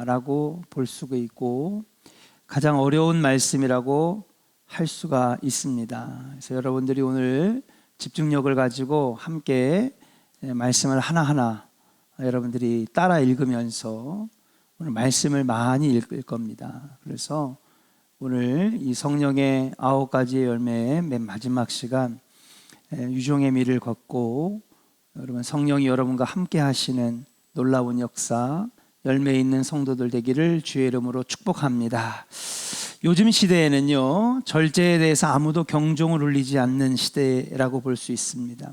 라고 볼 수가 있고 가장 어려운 말씀이라고 할 수가 있습니다. 그래서 여러분들이 오늘 집중력을 가지고 함께 말씀을 하나하나 여러분들이 따라 읽으면서 오늘 말씀을 많이 읽을 겁니다. 그래서 오늘 이 성령의 9가지의 열매의 맨 마지막 시간 유종의 미를 걷고 여러분 성령이 여러분과 함께 하시는 놀라운 역사 열매 있는 성도들 되기를 주의 이름으로 축복합니다. 요즘 시대에는요 절제에 대해서 아무도 경종을 울리지 않는 시대라고 볼 수 있습니다.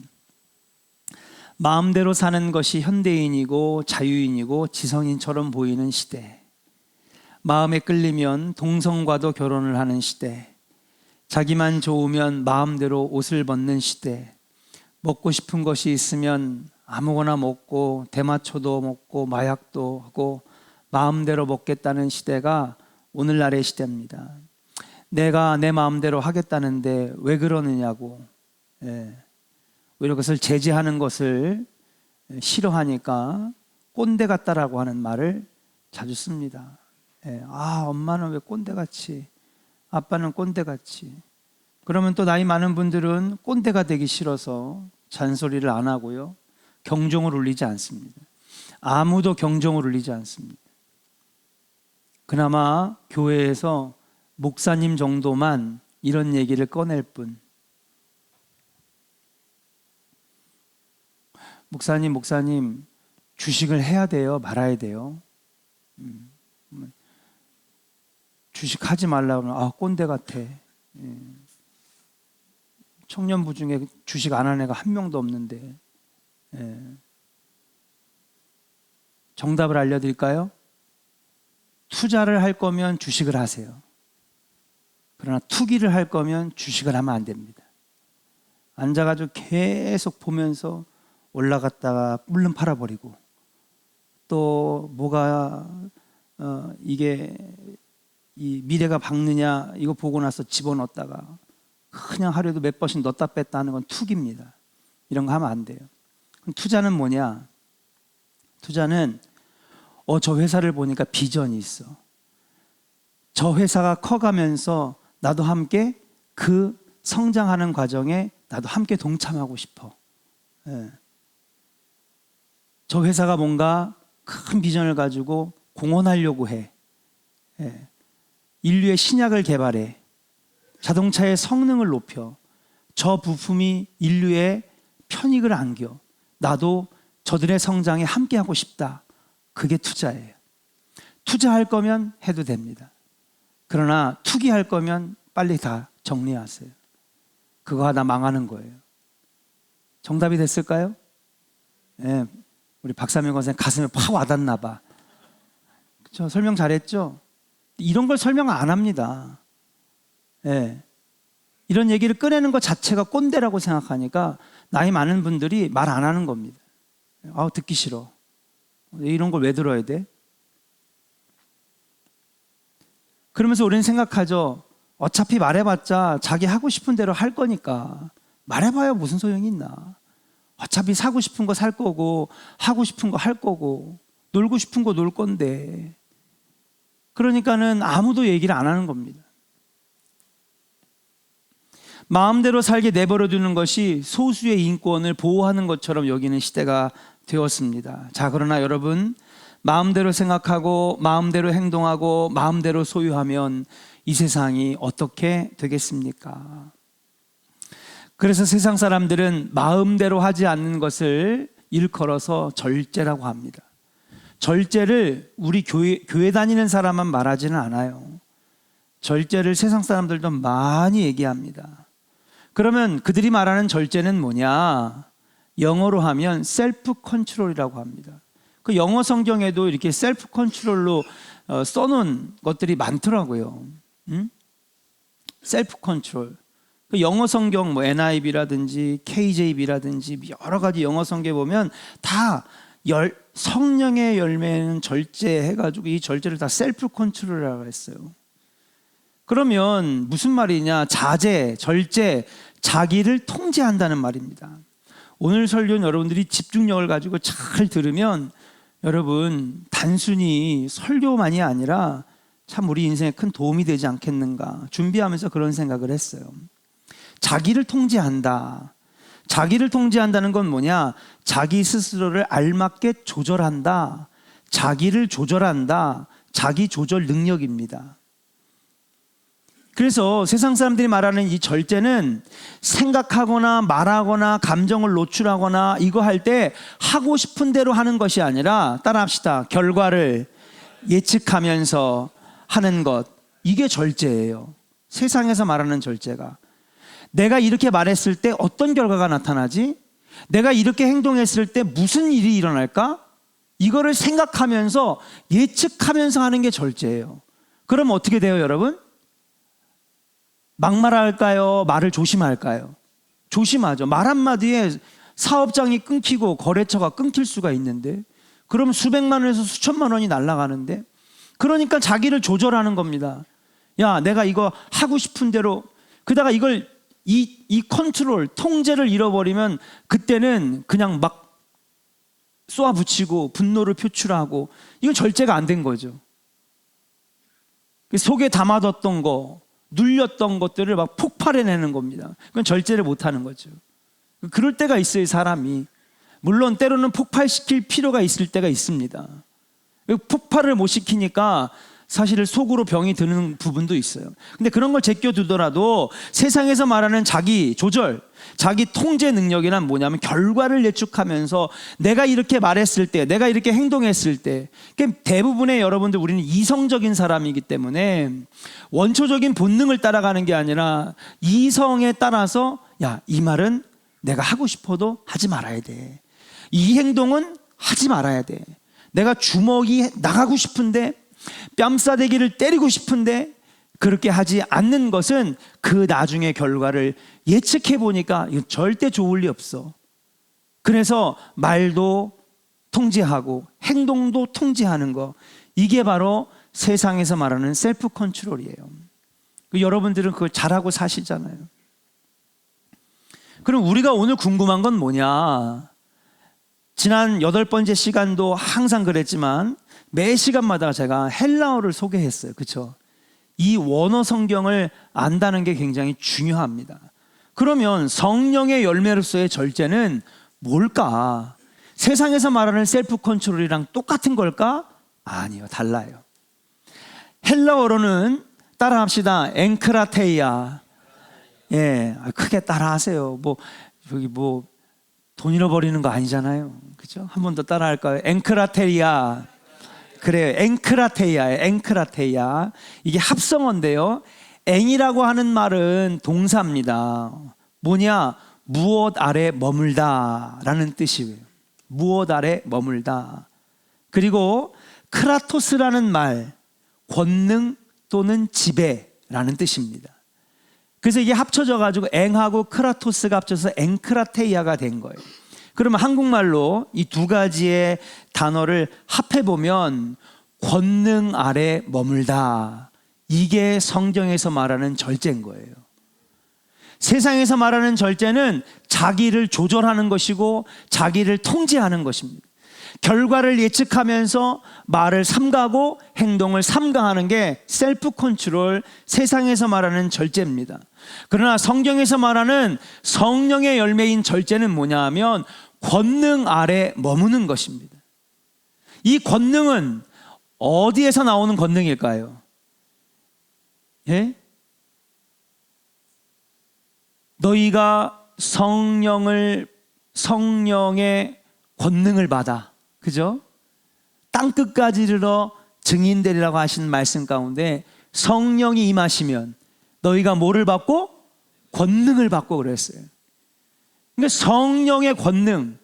마음대로 사는 것이 현대인이고 자유인이고 지성인처럼 보이는 시대, 마음에 끌리면 동성과도 결혼을 하는 시대, 자기만 좋으면 마음대로 옷을 벗는 시대, 먹고 싶은 것이 있으면 아무거나 먹고 대마초도 먹고 마약도 하고 마음대로 먹겠다는 시대가 오늘날의 시대입니다. 내가 내 마음대로 하겠다는데 왜 그러느냐고, 오히려 그것을 제지하는 것을 싫어하니까 꼰대 같다라고 하는 말을 자주 씁니다. 엄마는 왜 꼰대같이, 아빠는 꼰대같이. 그러면 또 나이 많은 분들은 꼰대가 되기 싫어서 잔소리를 안 하고요 경종을 울리지 않습니다. 아무도 경종을 울리지 않습니다. 그나마 교회에서 목사님 정도만 이런 얘기를 꺼낼 뿐. 목사님 주식을 해야 돼요, 말아야 돼요? 주식하지 말라고 하면 꼰대 같아. 청년부 중에 주식 안 하는 애가 한 명도 없는데. 정답을 알려드릴까요? 투자를 할 거면 주식을 하세요. 그러나 투기를 할 거면 주식을 하면 안 됩니다. 앉아가지고 계속 보면서 올라갔다가 물론 팔아버리고 또 뭐가 이게 이 미래가 밝느냐 이거 보고 나서 집어넣었다가 그냥 하루에도 몇 번씩 넣었다 뺐다 하는 건 투기입니다. 이런 거 하면 안 돼요. 그럼 투자는 뭐냐? 투자는 저 회사를 보니까 비전이 있어. 저 회사가 커가면서 나도 함께 그 성장하는 과정에 나도 함께 동참하고 싶어. 저 회사가 뭔가 큰 비전을 가지고 공헌하려고 해. 인류의 신약을 개발해. 자동차의 성능을 높여. 저 부품이 인류의 편익을 안겨. 나도 저들의 성장에 함께하고 싶다. 그게 투자예요. 투자할 거면 해도 됩니다. 그러나 투기할 거면 빨리 다 정리하세요. 그거 하다 망하는 거예요. 정답이 됐을까요? 우리 박사명 권사님 가슴에 팍 와닿나 봐. 그렇죠? 설명 잘했죠? 이런 걸 설명 안 합니다. 이런 얘기를 꺼내는 것 자체가 꼰대라고 생각하니까 나이 많은 분들이 말 안 하는 겁니다. 듣기 싫어. 이런 걸 왜 들어야 돼? 그러면서 우리는 생각하죠. 어차피 말해봤자 자기 하고 싶은 대로 할 거니까 말해봐야 무슨 소용이 있나. 어차피 사고 싶은 거 살 거고 하고 싶은 거 할 거고 놀고 싶은 거 놀 건데, 그러니까는 아무도 얘기를 안 하는 겁니다. 마음대로 살게 내버려 두는 것이 소수의 인권을 보호하는 것처럼 여기는 시대가 되었습니다. 자, 그러나 여러분, 마음대로 생각하고 마음대로 행동하고 마음대로 소유하면 이 세상이 어떻게 되겠습니까? 그래서 세상 사람들은 마음대로 하지 않는 것을 일컬어서 절제라고 합니다. 절제를 우리 교회 다니는 사람만 말하지는 않아요. 절제를 세상 사람들도 많이 얘기합니다. 그러면 그들이 말하는 절제는 뭐냐? 영어로 하면 셀프 컨트롤이라고 합니다. 그 영어 성경에도 이렇게 셀프 컨트롤로 써놓은 것들이 많더라고요. 셀프 컨트롤. 그 영어 성경 NIV라든지 KJV라든지 여러 가지 영어 성경에 보면 다 성령의 열매는 절제해가지고 이 절제를 다 셀프 컨트롤이라고 했어요. 그러면 무슨 말이냐? 자제, 절제, 자기를 통제한다는 말입니다. 오늘 설교는 여러분들이 집중력을 가지고 잘 들으면 여러분, 단순히 설교만이 아니라 참 우리 인생에 큰 도움이 되지 않겠는가 준비하면서 그런 생각을 했어요. 자기를 통제한다. 자기를 통제한다는 건 뭐냐? 자기 스스로를 알맞게 조절한다. 자기를 조절한다. 자기 조절 능력입니다. 그래서 세상 사람들이 말하는 이 절제는 생각하거나 말하거나 감정을 노출하거나 이거 할 때 하고 싶은 대로 하는 것이 아니라, 따라합시다, 결과를 예측하면서 하는 것, 이게 절제예요. 세상에서 말하는 절제가. 내가 이렇게 말했을 때 어떤 결과가 나타나지? 내가 이렇게 행동했을 때 무슨 일이 일어날까? 이거를 생각하면서 예측하면서 하는 게 절제예요. 그럼 어떻게 돼요, 여러분? 막말할까요? 말을 조심할까요? 조심하죠. 말 한마디에 사업장이 끊기고 거래처가 끊길 수가 있는데, 그럼 수백만 원에서 수천만 원이 날아가는데, 그러니까 자기를 조절하는 겁니다. 야, 내가 이거 하고 싶은 대로, 그다가 이걸 이 컨트롤, 통제를 잃어버리면 그때는 그냥 막 쏘아붙이고 분노를 표출하고, 이건 절제가 안 된 거죠. 속에 담아뒀던 거, 눌렸던 것들을 막 폭발해내는 겁니다. 그건 절제를 못하는 거죠. 그럴 때가 있어요, 사람이. 물론 때로는 폭발시킬 필요가 있을 때가 있습니다. 폭발을 못 시키니까 사실 속으로 병이 드는 부분도 있어요. 근데 그런 걸 제껴두더라도 세상에서 말하는 자기 조절, 자기 통제 능력이란 뭐냐면 결과를 예측하면서 내가 이렇게 말했을 때, 내가 이렇게 행동했을 때, 대부분의 여러분들, 우리는 이성적인 사람이기 때문에 원초적인 본능을 따라가는 게 아니라 이성에 따라서, 야, 이 말은 내가 하고 싶어도 하지 말아야 돼. 이 행동은 하지 말아야 돼. 내가 주먹이 나가고 싶은데, 뺨싸대기를 때리고 싶은데 그렇게 하지 않는 것은 그 나중의 결과를 예측해 보니까 이거 절대 좋을 리 없어. 그래서 말도 통제하고 행동도 통제하는 거, 이게 바로 세상에서 말하는 셀프 컨트롤이에요. 여러분들은 그걸 잘하고 사시잖아요. 그럼 우리가 오늘 궁금한 건 뭐냐? 지난 8번째 시간도 항상 그랬지만 매 시간마다 제가 헬라어를 소개했어요. 그렇죠? 이 원어 성경을 안다는 게 굉장히 중요합니다. 그러면 성령의 열매로서의 절제는 뭘까? 세상에서 말하는 셀프 컨트롤이랑 똑같은 걸까? 아니요, 달라요. 헬라어로는, 따라합시다, 엥크라테이아. 예, 크게 따라하세요. 여기 돈 잃어버리는 거 아니잖아요. 그죠? 한 번 더 따라할까요? 엥크라테이아. 그래요. 엥크라테이아예요. 엥크라테이아. 이게 합성어인데요. 엥이라고 하는 말은 동사입니다. 뭐냐? 무엇 아래 머물다 라는 뜻이에요. 무엇 아래 머물다. 그리고 크라토스라는 말, 권능 또는 지배라는 뜻입니다. 그래서 이게 합쳐져 가지고 엥하고 크라토스가 합쳐서 엥크라테이아가 된 거예요. 그러면 한국말로 이 두 가지의 단어를 합해보면 권능 아래 머물다, 이게 성경에서 말하는 절제인 거예요. 세상에서 말하는 절제는 자기를 조절하는 것이고 자기를 통제하는 것입니다. 결과를 예측하면서 말을 삼가고 행동을 삼가하는 게 셀프 컨트롤, 세상에서 말하는 절제입니다. 그러나 성경에서 말하는 성령의 열매인 절제는 뭐냐 하면 권능 아래 머무는 것입니다. 이 권능은 어디에서 나오는 권능일까요? 예? 너희가 성령의 권능을 받아. 그죠? 땅끝까지 이르러 증인되리라고 하신 말씀 가운데 성령이 임하시면 너희가 뭐를 받고? 권능을 받고 그랬어요. 그러니까 성령의 권능,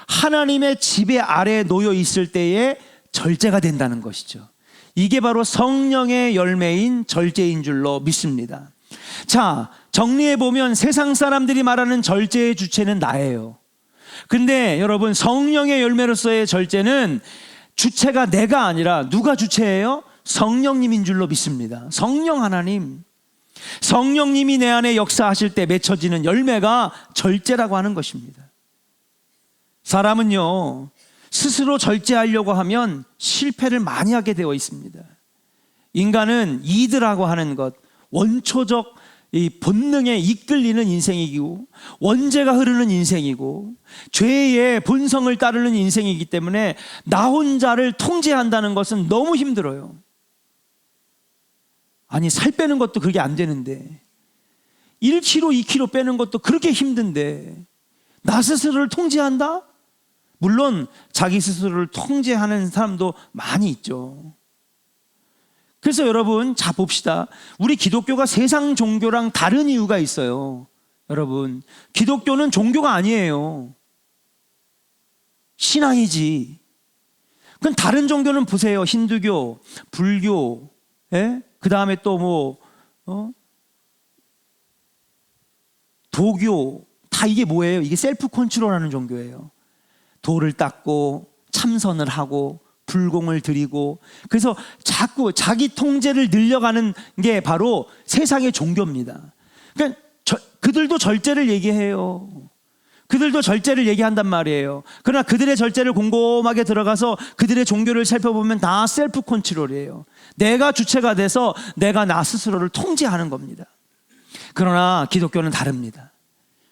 하나님의 지배 아래에 놓여 있을 때에 절제가 된다는 것이죠. 이게 바로 성령의 열매인 절제인 줄로 믿습니다. 자, 정리해보면 세상 사람들이 말하는 절제의 주체는 나예요. 근데 여러분, 성령의 열매로서의 절제는 주체가 내가 아니라 누가 주체예요? 성령님인 줄로 믿습니다. 성령 하나님, 성령님이 내 안에 역사하실 때 맺혀지는 열매가 절제라고 하는 것입니다. 사람은요, 스스로 절제하려고 하면 실패를 많이 하게 되어 있습니다. 인간은 이드라고 하는 것, 원초적 이 본능에 이끌리는 인생이고 원죄가 흐르는 인생이고 죄의 본성을 따르는 인생이기 때문에 나 혼자를 통제한다는 것은 너무 힘들어요. 아니, 살 빼는 것도 그게 안 되는데 1kg, 2kg 빼는 것도 그렇게 힘든데 나 스스로를 통제한다? 물론 자기 스스로를 통제하는 사람도 많이 있죠. 그래서 여러분, 자 봅시다. 우리 기독교가 세상 종교랑 다른 이유가 있어요. 여러분, 기독교는 종교가 아니에요. 신앙이지. 그럼 다른 종교는 보세요. 힌두교, 불교, 그 다음에 또 도교, 다 이게 뭐예요? 이게 셀프 컨트롤하는 종교예요. 도를 닦고 참선을 하고 불공을 드리고, 그래서 자꾸 자기 통제를 늘려가는 게 바로 세상의 종교입니다. 그러니까 그들도 절제를 얘기해요. 그들도 절제를 얘기한단 말이에요. 그러나 그들의 절제를 곰곰하게 들어가서 그들의 종교를 살펴보면 다 셀프 컨트롤이에요. 내가 주체가 돼서 내가 나 스스로를 통제하는 겁니다. 그러나 기독교는 다릅니다.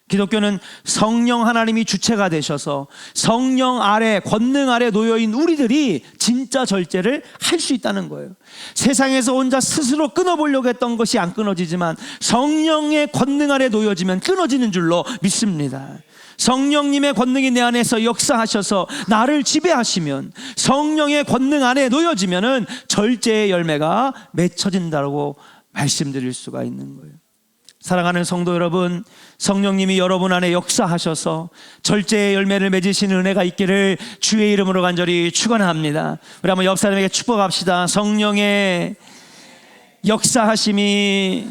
기독교는 성령 하나님이 주체가 되셔서 성령 아래, 권능 아래 놓여있는 우리들이 진짜 절제를 할 수 있다는 거예요. 세상에서 혼자 스스로 끊어보려고 했던 것이 안 끊어지지만 성령의 권능 아래 놓여지면 끊어지는 줄로 믿습니다. 성령님의 권능이 내 안에서 역사하셔서 나를 지배하시면, 성령의 권능 안에 놓여지면은 절제의 열매가 맺혀진다고 말씀드릴 수가 있는 거예요. 사랑하는 성도 여러분, 성령님이 여러분 안에 역사하셔서 절제의 열매를 맺으시는 은혜가 있기를 주의 이름으로 간절히 축원합니다. 우리 한번 옆 사람에게 축복합시다. 성령의 역사하심이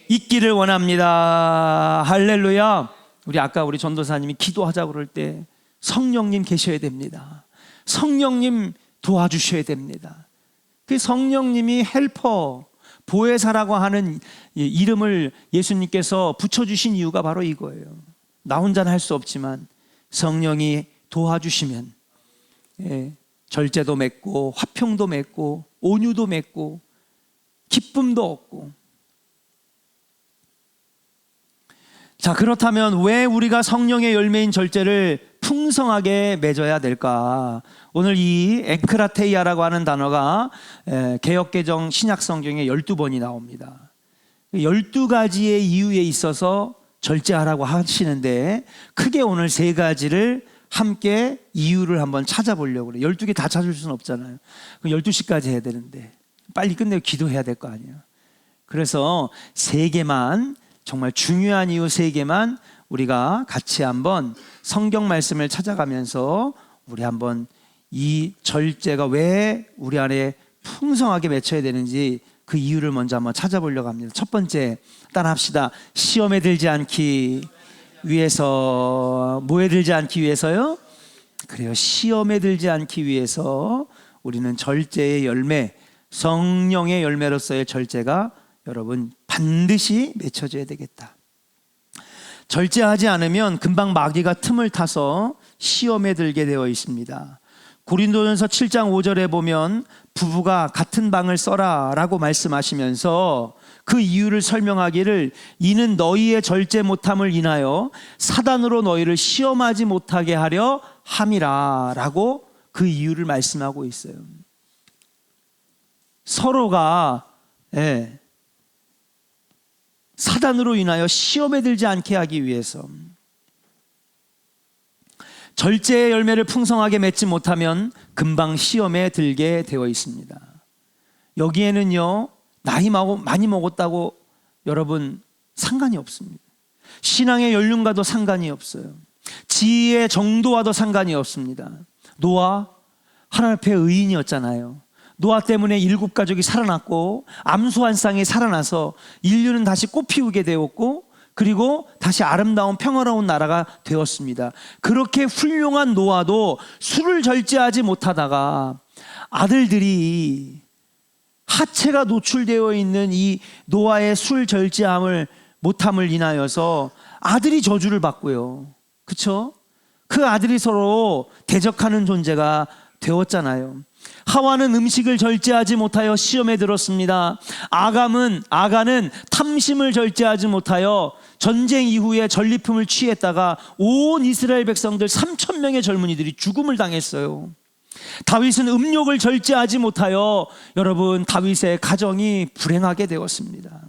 있기를 원합니다. 할렐루야. 우리 아까 우리 전도사님이 기도하자고 그럴 때 성령님 계셔야 됩니다. 성령님 도와주셔야 됩니다. 그 성령님이 헬퍼, 보혜사라고 하는 이름을 예수님께서 붙여주신 이유가 바로 이거예요. 나 혼자는 할 수 없지만 성령이 도와주시면 절제도 맺고 화평도 맺고 온유도 맺고 기쁨도 얻고. 자, 그렇다면 왜 우리가 성령의 열매인 절제를 풍성하게 맺어야 될까? 오늘 이 앵크라테이아라고 하는 단어가 개역개정 신약성경에 12번이 나옵니다. 12가지의 이유에 있어서 절제하라고 하시는데 크게 오늘 3가지를 함께 이유를 한번 찾아보려고 그래요. 12개 다 찾을 수는 없잖아요. 12시까지 해야 되는데 빨리 끝내고 기도해야 될 거 아니에요. 그래서 3개만, 정말 중요한 이유 3개만 우리가 같이 한번 성경 말씀을 찾아가면서 우리 한번 이 절제가 왜 우리 안에 풍성하게 맺혀야 되는지 그 이유를 먼저 한번 찾아보려고 합니다. 첫 번째, 따라합시다. 시험에 들지 않기 위해서. 뭐에 들지 않기 위해서요? 그래요. 시험에 들지 않기 위해서 우리는 절제의 열매, 성령의 열매로서의 절제가 여러분 반드시 맺혀져야 되겠다. 절제하지 않으면 금방 마귀가 틈을 타서 시험에 들게 되어 있습니다. 고린도전서 7장 5절에 보면 부부가 같은 방을 써라 라고 말씀하시면서 그 이유를 설명하기를 이는 너희의 절제 못함을 인하여 사단으로 너희를 시험하지 못하게 하려 함이라 라고 그 이유를 말씀하고 있어요. 서로가 사단으로 인하여 시험에 들지 않게 하기 위해서. 절제의 열매를 풍성하게 맺지 못하면 금방 시험에 들게 되어 있습니다. 여기에는요, 나이 많이 먹었다고 여러분 상관이 없습니다. 신앙의 연륜과도 상관이 없어요. 지혜의 정도와도 상관이 없습니다. 노아, 하나님 앞에 의인이었잖아요. 노아 때문에 7가족이 살아났고 암소 한 쌍이 살아나서 인류는 다시 꽃피우게 되었고, 그리고 다시 아름다운 평화로운 나라가 되었습니다. 그렇게 훌륭한 노아도 술을 절제하지 못하다가 아들들이 하체가 노출되어 있는 이 노아의 술 절제함을 못함을 인하여서 아들이 저주를 받고요. 그렇죠? 그 아들이 서로 대적하는 존재가 되었잖아요. 하와는 음식을 절제하지 못하여 시험에 들었습니다. 아가는 탐심을 절제하지 못하여 전쟁 이후에 전리품을 취했다가 온 이스라엘 백성들 3,000명의 젊은이들이 죽음을 당했어요. 다윗은 음욕을 절제하지 못하여 여러분 다윗의 가정이 불행하게 되었습니다.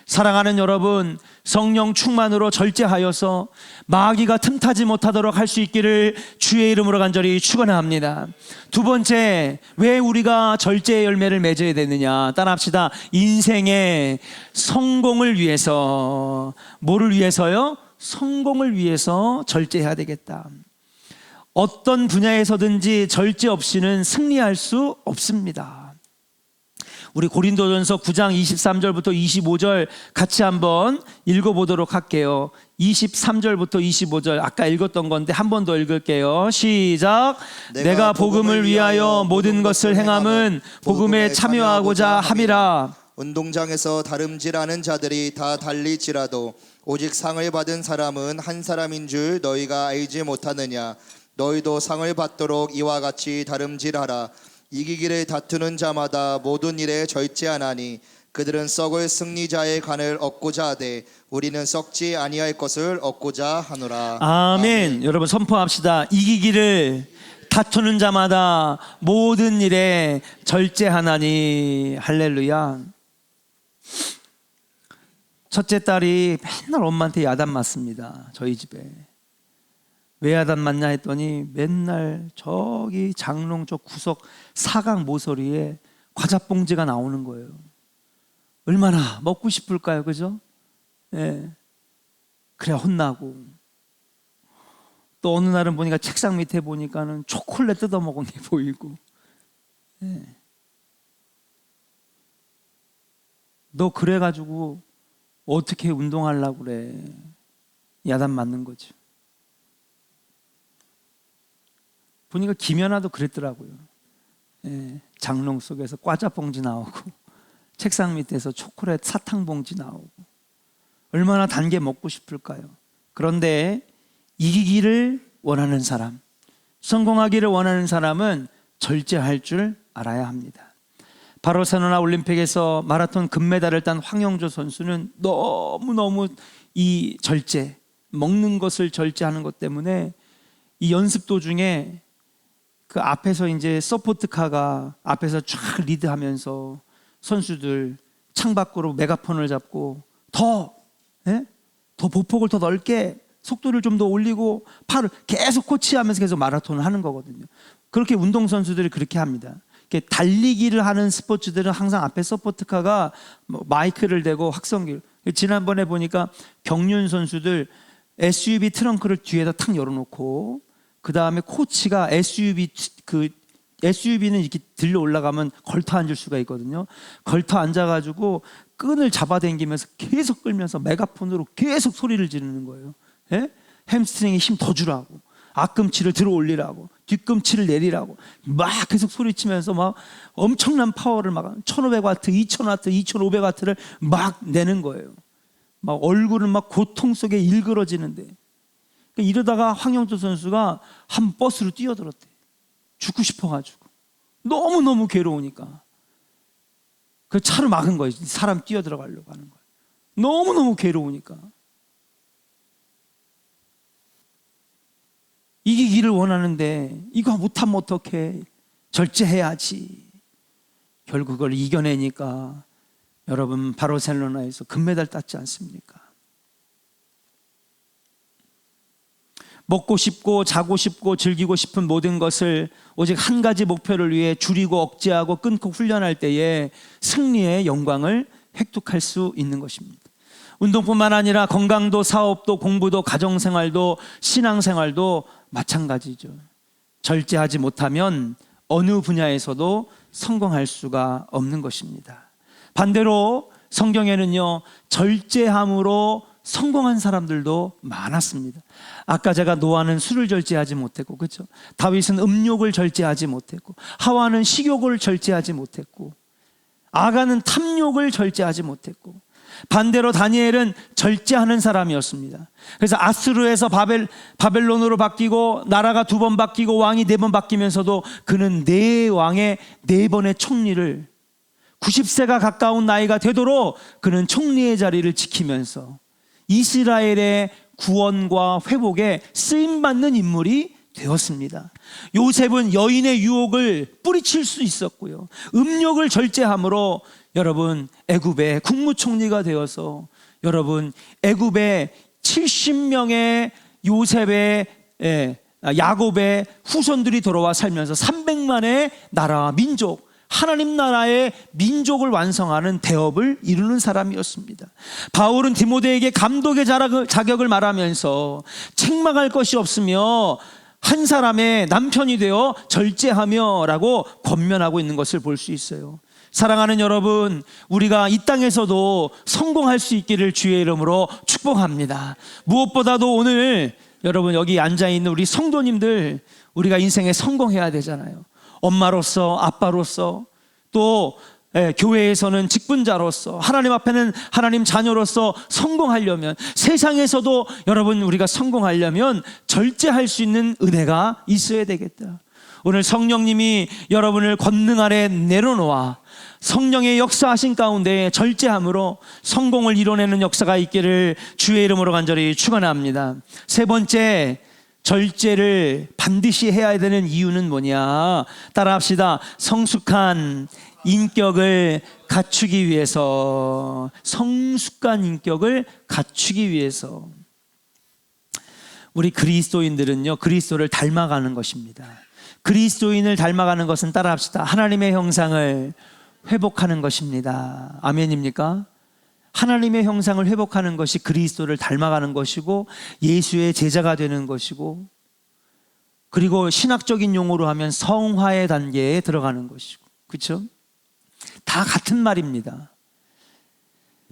사랑하는 여러분, 성령 충만으로 절제하여서 마귀가 틈타지 못하도록 할 수 있기를 주의 이름으로 간절히 축원합니다. 두 번째, 왜 우리가 절제의 열매를 맺어야 되느냐? 따라합시다. 인생의 성공을 위해서. 뭐를 위해서요? 성공을 위해서 절제해야 되겠다. 어떤 분야에서든지 절제 없이는 승리할 수 없습니다. 우리 고린도전서 9장 23절부터 25절 같이 한번 읽어보도록 할게요. 23절부터 25절 아까 읽었던 건데 한 번 더 읽을게요. 시작. 내가 복음을 위하여 모든 것을 행함은 복음에 참여하고자 함이라. 운동장에서 다름질하는 자들이 다 달리지라도 오직 상을 받은 사람은 한 사람인 줄 너희가 알지 못하느냐. 너희도 상을 받도록 이와 같이 다름질하라. 이기기를 다투는 자마다 모든 일에 절제하나니 그들은 썩을 승리자의 관을 얻고자 하되 우리는 썩지 아니할 것을 얻고자 하노라. 아멘. 여러분 선포합시다. 이기기를 다투는 자마다 모든 일에 절제하나니. 할렐루야. 첫째 딸이 맨날 엄마한테 야단 맞습니다. 저희 집에. 왜 야단 맞냐 했더니 맨날 저기 장롱 저 구석 사각 모서리에 과자 봉지가 나오는 거예요. 얼마나 먹고 싶을까요? 그죠? 예. 그래야 혼나고. 또 어느 날은 보니까 책상 밑에 보니까는 초콜릿 뜯어 먹은 게 보이고. 예. 너 그래가지고 어떻게 운동하려고 그래? 야단 맞는 거죠. 보니까 김연아도 그랬더라고요. 예, 장롱 속에서 과자 봉지 나오고 책상 밑에서 초콜릿 사탕 봉지 나오고 얼마나 단 게 먹고 싶을까요? 그런데 이기기를 원하는 사람, 성공하기를 원하는 사람은 절제할 줄 알아야 합니다. 바르셀로나 올림픽에서 마라톤 금메달을 딴 황영조 선수는 너무너무 이 절제, 먹는 것을 절제하는 것 때문에 이 연습 도중에 그 앞에서 이제 서포트카가 앞에서 쫙 리드하면서 선수들 창밖으로 메가폰을 잡고 더 보폭을 더 넓게 속도를 좀 더 올리고 팔을 계속 코치하면서 계속 마라톤을 하는 거거든요. 그렇게 운동선수들이 그렇게 합니다. 달리기를 하는 스포츠들은 항상 앞에 서포트카가 마이크를 대고 확성기를. 지난번에 보니까 경륜 선수들 SUV 트렁크를 뒤에다 탁 열어놓고 그 다음에 코치가 SUV는 이렇게 들려 올라가면 걸터 앉을 수가 있거든요. 걸터 앉아가지고 끈을 잡아당기면서 계속 끌면서 메가폰으로 계속 소리를 지르는 거예요. 예? 햄스트링에 힘 더 주라고, 앞꿈치를 들어 올리라고, 뒤꿈치를 내리라고 막 계속 소리치면서 막 엄청난 파워를 막 1500와트, 2000와트, 2500와트를 막 내는 거예요. 막 얼굴은 막 고통 속에 일그러지는데. 이러다가 황영조 선수가 한 버스로 뛰어들었대. 죽고 싶어가지고 너무너무 괴로우니까 그 차를 막은 거예요. 사람 뛰어들어가려고 하는 거예요. 너무너무 괴로우니까. 이기기를 원하는데 이거 못하면 어떡해. 절제해야지. 결국 그걸 이겨내니까 여러분 바르셀로나에서 금메달 땄지 않습니까? 먹고 싶고 자고 싶고 즐기고 싶은 모든 것을 오직 한 가지 목표를 위해 줄이고 억제하고 끊고 훈련할 때에 승리의 영광을 획득할 수 있는 것입니다. 운동뿐만 아니라 건강도 사업도 공부도 가정생활도 신앙생활도 마찬가지죠. 절제하지 못하면 어느 분야에서도 성공할 수가 없는 것입니다. 반대로 성경에는요, 절제함으로 성공한 사람들도 많았습니다. 아까 제가 노아는 술을 절제하지 못했고, 그렇죠? 다윗은 음욕을 절제하지 못했고, 하와는 식욕을 절제하지 못했고, 아가는 탐욕을 절제하지 못했고, 반대로 다니엘은 절제하는 사람이었습니다. 그래서 아수르에서 바벨론으로 바뀌고 나라가 2번 바뀌고 왕이 4번 바뀌면서도 그는 4왕의 4번의 총리를 90세가 가까운 나이가 되도록 그는 총리의 자리를 지키면서 이스라엘의 구원과 회복에 쓰임받는 인물이 되었습니다. 요셉은 여인의 유혹을 뿌리칠 수 있었고요. 음욕을 절제함으로 여러분 애굽의 국무총리가 되어서 여러분 애굽의 70명의 요셉의 야곱의 후손들이 돌아와 살면서 300만의 나라와 민족, 하나님 나라의 민족을 완성하는 대업을 이루는 사람이었습니다. 바울은 디모데에게 감독의 자격을 말하면서 책망할 것이 없으며 한 사람의 남편이 되어 절제하며 라고 권면하고 있는 것을 볼 수 있어요. 사랑하는 여러분, 우리가 이 땅에서도 성공할 수 있기를 주의 이름으로 축복합니다. 무엇보다도 오늘 여러분 여기 앉아있는 우리 성도님들, 우리가 인생에 성공해야 되잖아요. 엄마로서, 아빠로서, 또 교회에서는 직분자로서, 하나님 앞에는 하나님 자녀로서 성공하려면, 세상에서도 여러분 우리가 성공하려면 절제할 수 있는 은혜가 있어야 되겠다. 오늘 성령님이 여러분을 권능 아래 내려놓아 성령의 역사하신 가운데 절제함으로 성공을 이뤄내는 역사가 있기를 주의 이름으로 간절히 축원합니다. 3번째, 절제를 반드시 해야 되는 이유는 뭐냐? 따라합시다. 성숙한 인격을 갖추기 위해서. 성숙한 인격을 갖추기 위해서. 우리 그리스도인들은요, 그리스도를 닮아가는 것입니다. 그리스도인을 닮아가는 것은 따라합시다. 하나님의 형상을 회복하는 것입니다. 아멘입니까? 하나님의 형상을 회복하는 것이 그리스도를 닮아가는 것이고 예수의 제자가 되는 것이고, 그리고 신학적인 용어로 하면 성화의 단계에 들어가는 것이고, 그렇죠? 다 같은 말입니다.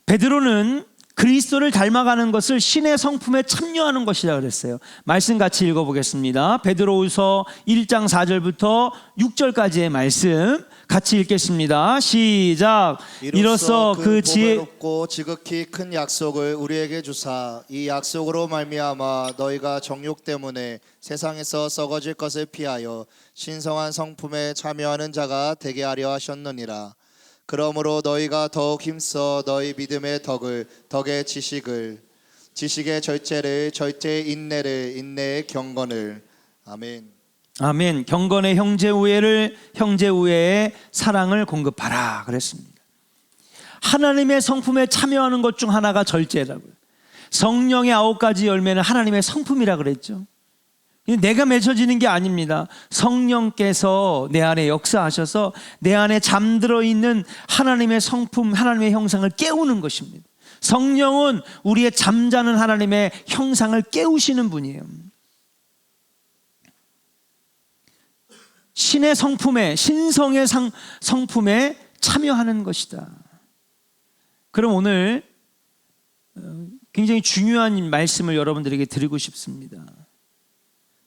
베드로는 그리스도를 닮아가는 것을 신의 성품에 참여하는 것이라 그랬어요. 말씀 같이 읽어보겠습니다. 베드로후서 1장 4절부터 6절까지의 말씀 같이 읽겠습니다. 시작. 이로써 그 보배롭고 지극히 큰 약속을 우리에게 주사 이 약속으로 말미암아 너희가 정욕 때문에 세상에서 썩어질 것을 피하여 신성한 성품에 참여하는 자가 되게 하려 하셨느니라. 그러므로 너희가 더욱 힘써 너희 믿음의 덕의 지식을, 지식의 절제를, 절제의 인내를, 인내의 경건을. 아멘. 아멘. 경건의 형제 우애를, 형제 우애의 사랑을 공급하라 그랬습니다. 하나님의 성품에 참여하는 것 중 하나가 절제라고요. 성령의 9가지 열매는 하나님의 성품이라 그랬죠. 내가 맺혀지는 게 아닙니다. 성령께서 내 안에 역사하셔서 내 안에 잠들어 있는 하나님의 성품, 하나님의 형상을 깨우는 것입니다. 성령은 우리의 잠자는 하나님의 형상을 깨우시는 분이에요. 신의 성품에, 신성의 성품에 참여하는 것이다. 그럼 오늘 굉장히 중요한 말씀을 여러분들에게 드리고 싶습니다.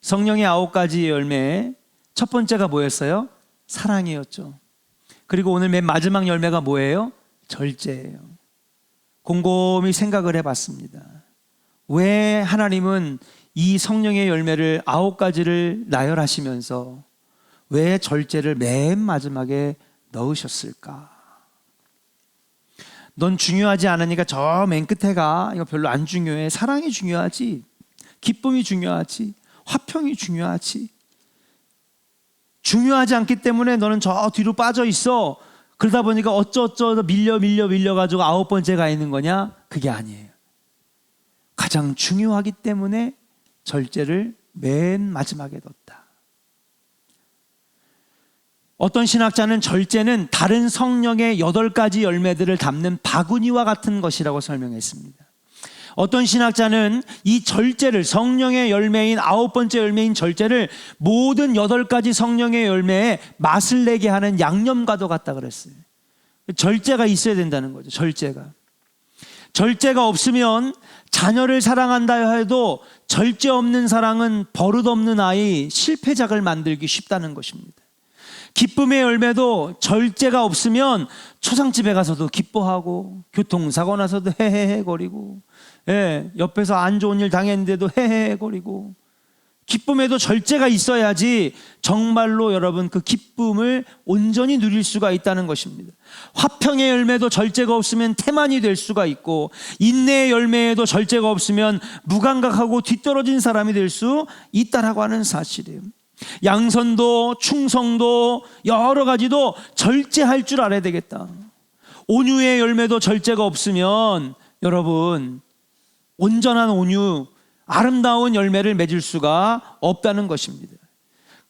성령의 9가지 열매, 첫 번째가 뭐였어요? 사랑이었죠. 그리고 오늘 맨 마지막 열매가 뭐예요? 절제예요. 곰곰이 생각을 해봤습니다. 왜 하나님은 이 성령의 열매를 9가지를 나열하시면서 왜 절제를 맨 마지막에 넣으셨을까? 넌 중요하지 않으니까 저 맨 끝에 가. 이거 별로 안 중요해. 사랑이 중요하지, 기쁨이 중요하지, 화평이 중요하지. 중요하지 않기 때문에 너는 저 뒤로 빠져 있어. 그러다 보니까 어쩌 밀려가지고 9번째가 있는 거냐? 그게 아니에요. 가장 중요하기 때문에 절제를 맨 마지막에 넣었다. 어떤 신학자는 절제는 다른 성령의 8가지 열매들을 담는 바구니와 같은 것이라고 설명했습니다. 어떤 신학자는 이 절제를, 성령의 열매인 9번째 열매인 절제를 모든 8가지 성령의 열매에 맛을 내게 하는 양념과도 같다 그랬어요. 절제가 있어야 된다는 거죠. 절제가 없으면 자녀를 사랑한다 해도 절제 없는 사랑은 버릇없는 아이, 실패작을 만들기 쉽다는 것입니다. 기쁨의 열매도 절제가 없으면 초상집에 가서도 기뻐하고 교통사고 나서도 헤헤헤거리고, 예, 옆에서 안 좋은 일 당했는데도 헤헤헤거리고, 기쁨에도 절제가 있어야지 정말로 여러분 그 기쁨을 온전히 누릴 수가 있다는 것입니다. 화평의 열매도 절제가 없으면 태만이 될 수가 있고, 인내의 열매에도 절제가 없으면 무감각하고 뒤떨어진 사람이 될 수 있다라고 하는 사실이에요. 양선도 충성도 여러 가지도 절제할 줄 알아야 되겠다. 온유의 열매도 절제가 없으면 여러분 온전한 온유, 아름다운 열매를 맺을 수가 없다는 것입니다.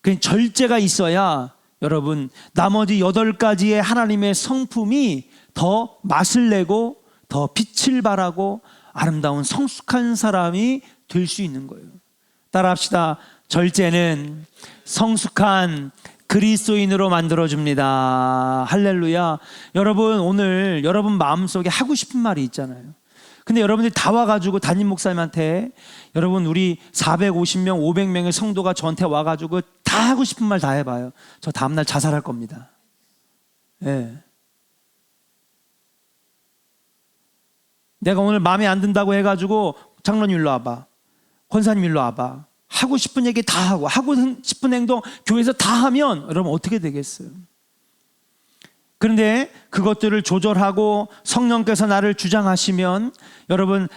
그 절제가 있어야 여러분 나머지 8가지의 하나님의 성품이 더 맛을 내고 더 빛을 발하고 아름다운 성숙한 사람이 될 수 있는 거예요. 따라합시다. 절제는 성숙한 그리스도인으로 만들어줍니다. 할렐루야. 여러분, 오늘 여러분 마음속에 하고 싶은 말이 있잖아요. 근데 여러분들이 다 와가지고 담임 목사님한테, 여러분 우리 450명 500명의 성도가 저한테 와가지고 다 하고 싶은 말 다 해봐요. 저 다음날 자살할 겁니다. 예. 내가 오늘 마음에 안 든다고 해가지고 장로님 일로 와봐, 권사님 일로 와봐, 하고 싶은 얘기 다 하고 싶은 행동 교회에서 다 하면 여러분 어떻게 되겠어요? 그런데 그것들을 조절하고 성령께서 나를 주장하시면 여러분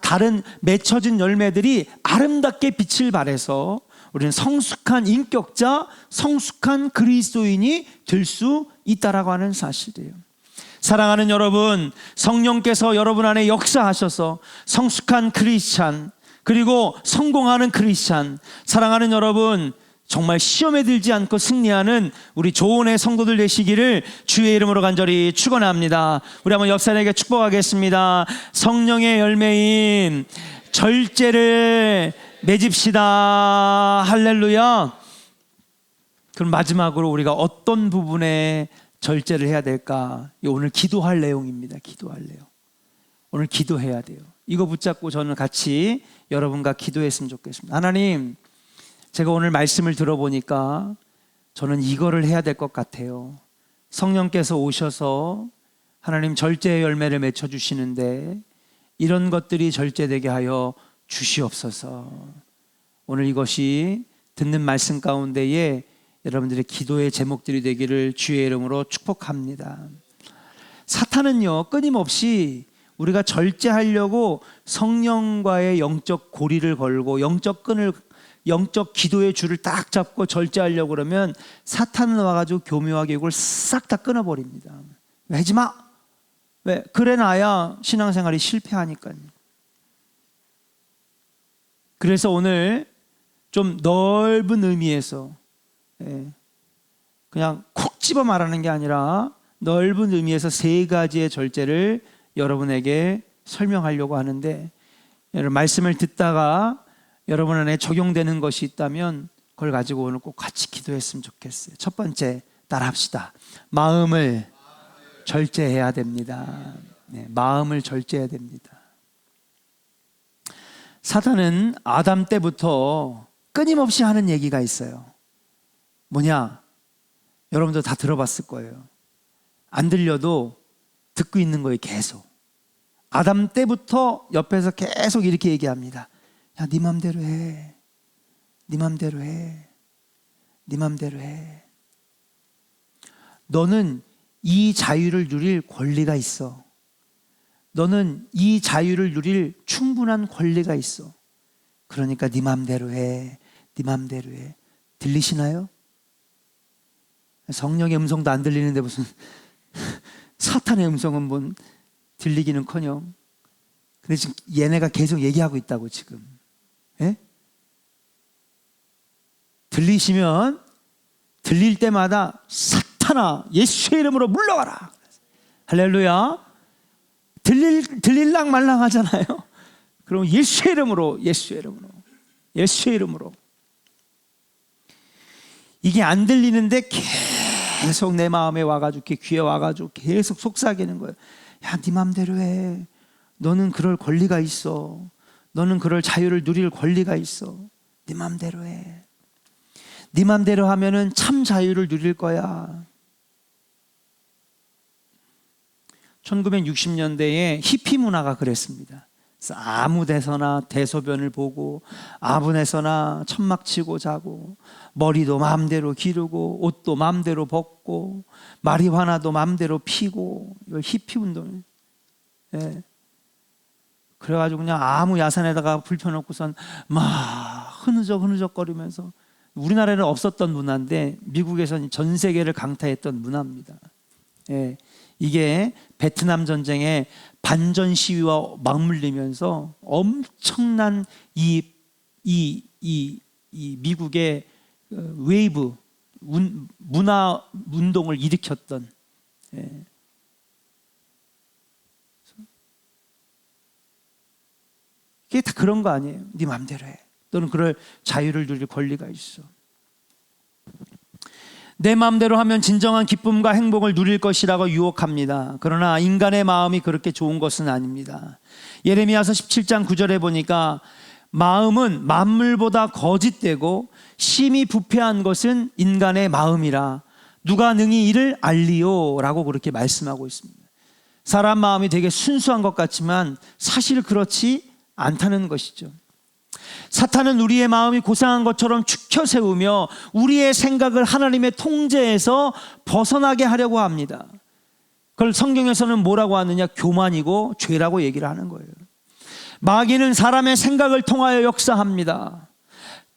다른 맺혀진 열매들이 아름답게 빛을 발해서 우리는 성숙한 인격자, 성숙한 그리스도인이 될 수 있다라고 하는 사실이에요. 사랑하는 여러분, 성령께서 여러분 안에 역사하셔서 성숙한 크리스찬, 그리고 성공하는 크리스찬, 사랑하는 여러분, 정말 시험에 들지 않고 승리하는 우리 조은의 성도들 되시기를 주의 이름으로 간절히 축원합니다. 우리 한번 옆 사람에게 축복하겠습니다. 성령의 열매인 절제를 맺읍시다. 할렐루야. 그럼 마지막으로 우리가 어떤 부분에 절제를 해야 될까? 오늘 기도할 내용입니다. 기도할 내용. 오늘 기도해야 돼요. 이거 붙잡고 저는 같이 여러분과 기도했으면 좋겠습니다. 하나님, 제가 오늘 말씀을 들어보니까 저는 이거를 해야 될 것 같아요. 성령께서 오셔서 하나님 절제의 열매를 맺혀주시는데 이런 것들이 절제되게 하여 주시옵소서. 오늘 이것이 듣는 말씀 가운데에 여러분들의 기도의 제목들이 되기를 주의 이름으로 축복합니다. 사탄은요, 끊임없이 우리가 절제하려고 성령과의 영적 고리를 걸고 영적 기도의 줄을 딱 잡고 절제하려고 그러면 사탄은 와가지고 교묘하게 이걸 싹 다 끊어버립니다. 왜 하지 마? 왜? 그래 놔야 신앙생활이 실패하니까요. 그래서 오늘 좀 넓은 의미에서, 그냥 콕 집어 말하는 게 아니라 넓은 의미에서 3가지의 절제를 여러분에게 설명하려고 하는데, 여러분 말씀을 듣다가 여러분 안에 적용되는 것이 있다면 그걸 가지고 오늘 꼭 같이 기도했으면 좋겠어요. 첫 번째, 따라합시다. 마음을 절제해야 됩니다. 마음을 절제해야 됩니다. 사탄은 아담 때부터 끊임없이 하는 얘기가 있어요. 뭐냐? 여러분도 다 들어봤을 거예요. 안 들려도 듣고 있는 거예요. 계속. 아담 때부터 옆에서 계속 이렇게 얘기합니다. 야, 네 맘대로 해. 네 맘대로 해. 네 맘대로 해. 너는 이 자유를 누릴 권리가 있어. 너는 이 자유를 누릴 충분한 권리가 있어. 그러니까 네 맘대로 해. 네 맘대로 해. 들리시나요? 성령의 음성도 안 들리는데 무슨 사탄의 음성은 뭔 들리기는커녕. 근데 지금 얘네가 계속 얘기하고 있다고 지금. 예? 들리시면 들릴 때마다 사탄아 예수의 이름으로 물러가라. 할렐루야. 들릴랑 말랑 하잖아요. 그럼 예수의 이름으로, 예수의 이름으로, 예수의 이름으로. 이게 안 들리는데 계속 내 마음에 와가지고 귀에 와가지고 계속 속삭이는 거예요. 야, 네 맘대로 해. 너는 그럴 권리가 있어. 너는 그럴 자유를 누릴 권리가 있어. 네 맘대로 해. 네 맘대로 하면은 참 자유를 누릴 거야. 1960년대에 히피 문화가 그랬습니다. 그래서 아무 데서나 대소변을 보고 아무 데서나 천막 치고 자고 머리도 마음대로 기르고 옷도 마음대로 벗고 마리화나도 마음대로 피고, 이걸 히피 운동이에요. 예. 그래가지고 그냥 아무 야산에다가 불 펴놓고선 막 흐느적거리면서, 우리나라에는 없었던 문화인데 미국에서는 전 세계를 강타했던 문화입니다. 예. 이게 베트남 전쟁에 반전 시위와 맞물리면서 엄청난 이 미국의 웨이브 문화 운동을 일으켰던, 예. 이게 다 그런 거 아니에요. 네 마음대로 해. 너는 그럴 자유를 누릴 권리가 있어. 내 마음대로 하면 진정한 기쁨과 행복을 누릴 것이라고 유혹합니다. 그러나 인간의 마음이 그렇게 좋은 것은 아닙니다. 예레미야서 17장 9절에 보니까 마음은 만물보다 거짓되고 심히 부패한 것은 인간의 마음이라 누가 능히 이를 알리요 라고 그렇게 말씀하고 있습니다. 사람 마음이 되게 순수한 것 같지만 사실 그렇지 않다는 것이죠. 사탄은 우리의 마음이 고상한 것처럼 축혀 세우며 우리의 생각을 하나님의 통제에서 벗어나게 하려고 합니다. 그걸 성경에서는 뭐라고 하느냐? 교만이고 죄라고 얘기를 하는 거예요. 마귀는 사람의 생각을 통하여 역사합니다.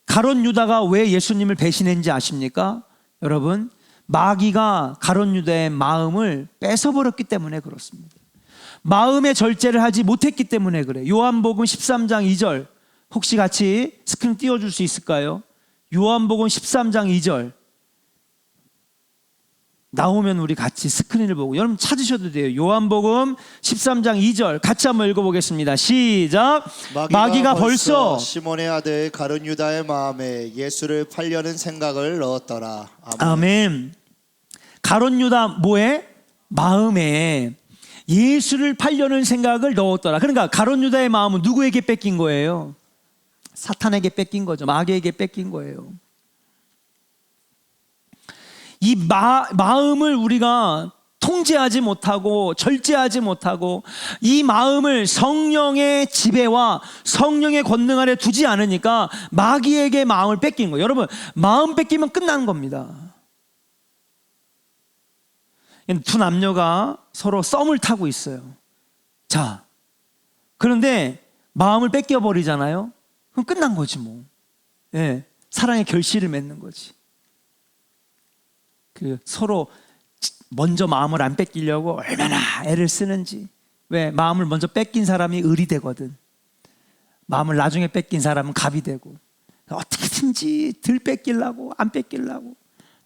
가룟 유다가 왜 예수님을 배신했는지 아십니까? 여러분, 마귀가 가룟 유다의 마음을 뺏어버렸기 때문에 그렇습니다. 마음의 절제를 하지 못했기 때문에 그래요. 요한복음 13장 2절 혹시 같이 스크린 띄워줄 수 있을까요? 요한복음 13장 2절 나오면 우리 같이 스크린을 보고, 여러분 찾으셔도 돼요. 요한복음 13장 2절 같이 한번 읽어보겠습니다. 시작. 마귀가 벌써 시몬의 아들 가룟 유다의 마음에 예수를 팔려는 생각을 넣었더라. 아멘. 아멘. 가룟 유다 뭐에? 마음에 예수를 팔려는 생각을 넣었더라. 그러니까 가룟 유다의 마음은 누구에게 뺏긴 거예요? 사탄에게 뺏긴 거죠. 마귀에게 뺏긴 거예요. 이 마음을 우리가 통제하지 못하고 절제하지 못하고 이 마음을 성령의 지배와 성령의 권능 아래 두지 않으니까 마귀에게 마음을 뺏긴 거예요. 여러분, 마음 뺏기면 끝나는 겁니다. 두 남녀가 서로 썸을 타고 있어요. 자, 그런데 마음을 뺏겨버리잖아요. 그럼 끝난 거지 뭐. 예, 사랑의 결실을 맺는 거지. 그 서로 먼저 마음을 안 뺏기려고 얼마나 애를 쓰는지. 왜? 마음을 먼저 뺏긴 사람이 을이 되거든. 마음을 나중에 뺏긴 사람은 갑이 되고. 어떻게든지 덜 뺏기려고 안 뺏기려고.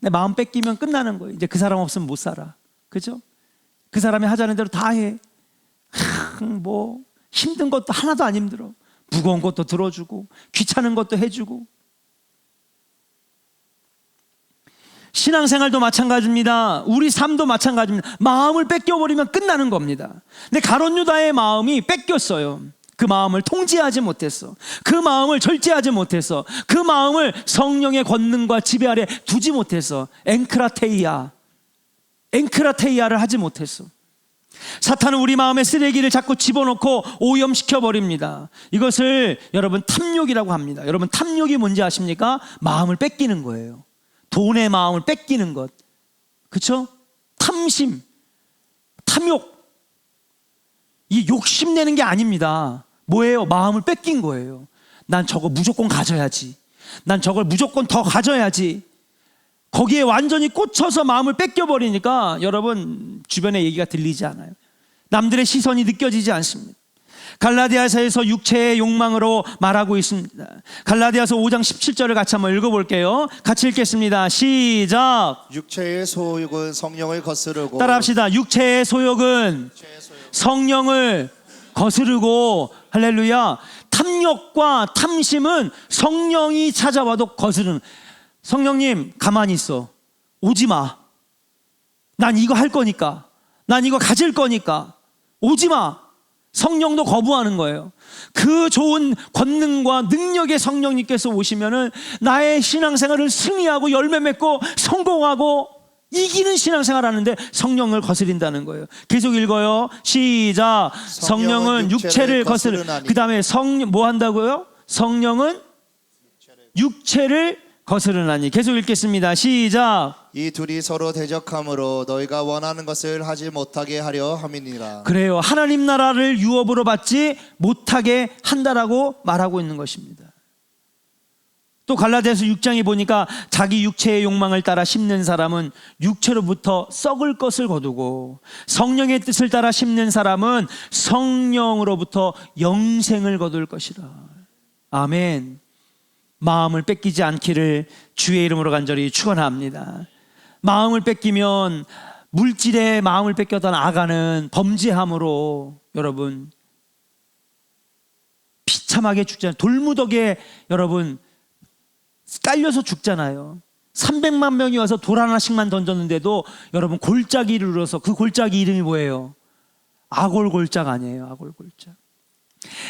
근데 마음 뺏기면 끝나는 거예요. 이제 그 사람 없으면 못 살아. 그죠? 그 사람이 하자는 대로 다 해. 뭐 힘든 것도 하나도 안 힘들어. 무거운 것도 들어주고 귀찮은 것도 해주고. 신앙생활도 마찬가지입니다. 우리 삶도 마찬가지입니다. 마음을 뺏겨버리면 끝나는 겁니다. 근데 가룟 유다의 마음이 뺏겼어요. 그 마음을 통제하지 못했어. 그 마음을 절제하지 못했어. 그 마음을 성령의 권능과 지배 아래 두지 못했어. 엔크라테이아를 하지 못했어. 사탄은 우리 마음에 쓰레기를 자꾸 집어넣고 오염시켜 버립니다. 이것을 여러분 탐욕이라고 합니다. 여러분 탐욕이 뭔지 아십니까? 마음을 뺏기는 거예요. 돈의 마음을 뺏기는 것. 그렇죠? 탐심, 탐욕. 이 욕심내는 게 아닙니다. 뭐예요? 마음을 뺏긴 거예요. 난 저거 무조건 가져야지. 난 저걸 무조건 더 가져야지. 거기에 완전히 꽂혀서 마음을 뺏겨버리니까 여러분 주변에 얘기가 들리지 않아요. 남들의 시선이 느껴지지 않습니다. 갈라디아서에서 육체의 욕망으로 말하고 있습니다. 갈라디아서 5장 17절을 같이 한번 읽어볼게요. 같이 읽겠습니다. 시작. 육체의 소욕은 성령을 거스르고. 따라합시다. 육체의 소욕은 성령을 거스르고. 할렐루야. 탐욕과 탐심은 성령이 찾아와도 거스르는. 성령님 가만히 있어. 오지 마. 난 이거 할 거니까. 난 이거 가질 거니까. 오지 마. 성령도 거부하는 거예요. 그 좋은 권능과 능력의 성령님께서 오시면은 나의 신앙생활을 승리하고 열매 맺고 성공하고 이기는 신앙생활 하는데 성령을 거스린다는 거예요. 계속 읽어요. 시작. 성령은 육체를 거스르나니. 그 다음에 뭐 한다고요? 성령은 육체를 거스르나니. 계속 읽겠습니다. 시작. 이 둘이 서로 대적함으로 너희가 원하는 것을 하지 못하게 하려 함이니라. 그래요. 하나님 나라를 유업으로 받지 못하게 한다라고 말하고 있는 것입니다. 또 갈라디아서 6장에 보니까 자기 육체의 욕망을 따라 심는 사람은 육체로부터 썩을 것을 거두고 성령의 뜻을 따라 심는 사람은 성령으로부터 영생을 거둘 것이라. 아멘. 마음을 뺏기지 않기를 주의 이름으로 간절히 축원합니다. 마음을 뺏기면 물질에 마음을 뺏겼던 아가는 범죄함으로 여러분 비참하게 죽잖아요. 돌무더기에 여러분 깔려서 죽잖아요. 300만 명이 와서 돌 하나씩만 던졌는데도 여러분 골짜기를 눌러서 그 골짜기 이름이 뭐예요? 아골골짝 아니에요? 아골골짝.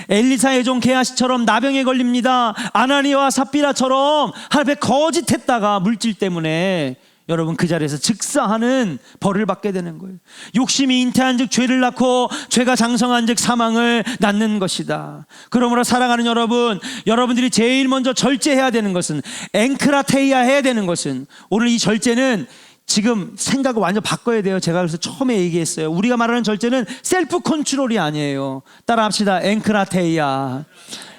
엘리사의 종 게하시처럼 나병에 걸립니다. 아나니와 삽비라처럼 하나님 앞에 거짓했다가 물질 때문에 여러분 그 자리에서 즉사하는 벌을 받게 되는 거예요. 욕심이 잉태한 즉 죄를 낳고 죄가 장성한 즉 사망을 낳는 것이다. 그러므로 사랑하는 여러분, 여러분들이 제일 먼저 절제해야 되는 것은 앵크라테이아 해야 되는 것은 오늘 이 절제는 지금 생각을 완전 바꿔야 돼요. 제가 그래서 처음에 얘기했어요. 우리가 말하는 절제는 셀프 컨트롤이 아니에요. 따라합시다. 앵크라테이아.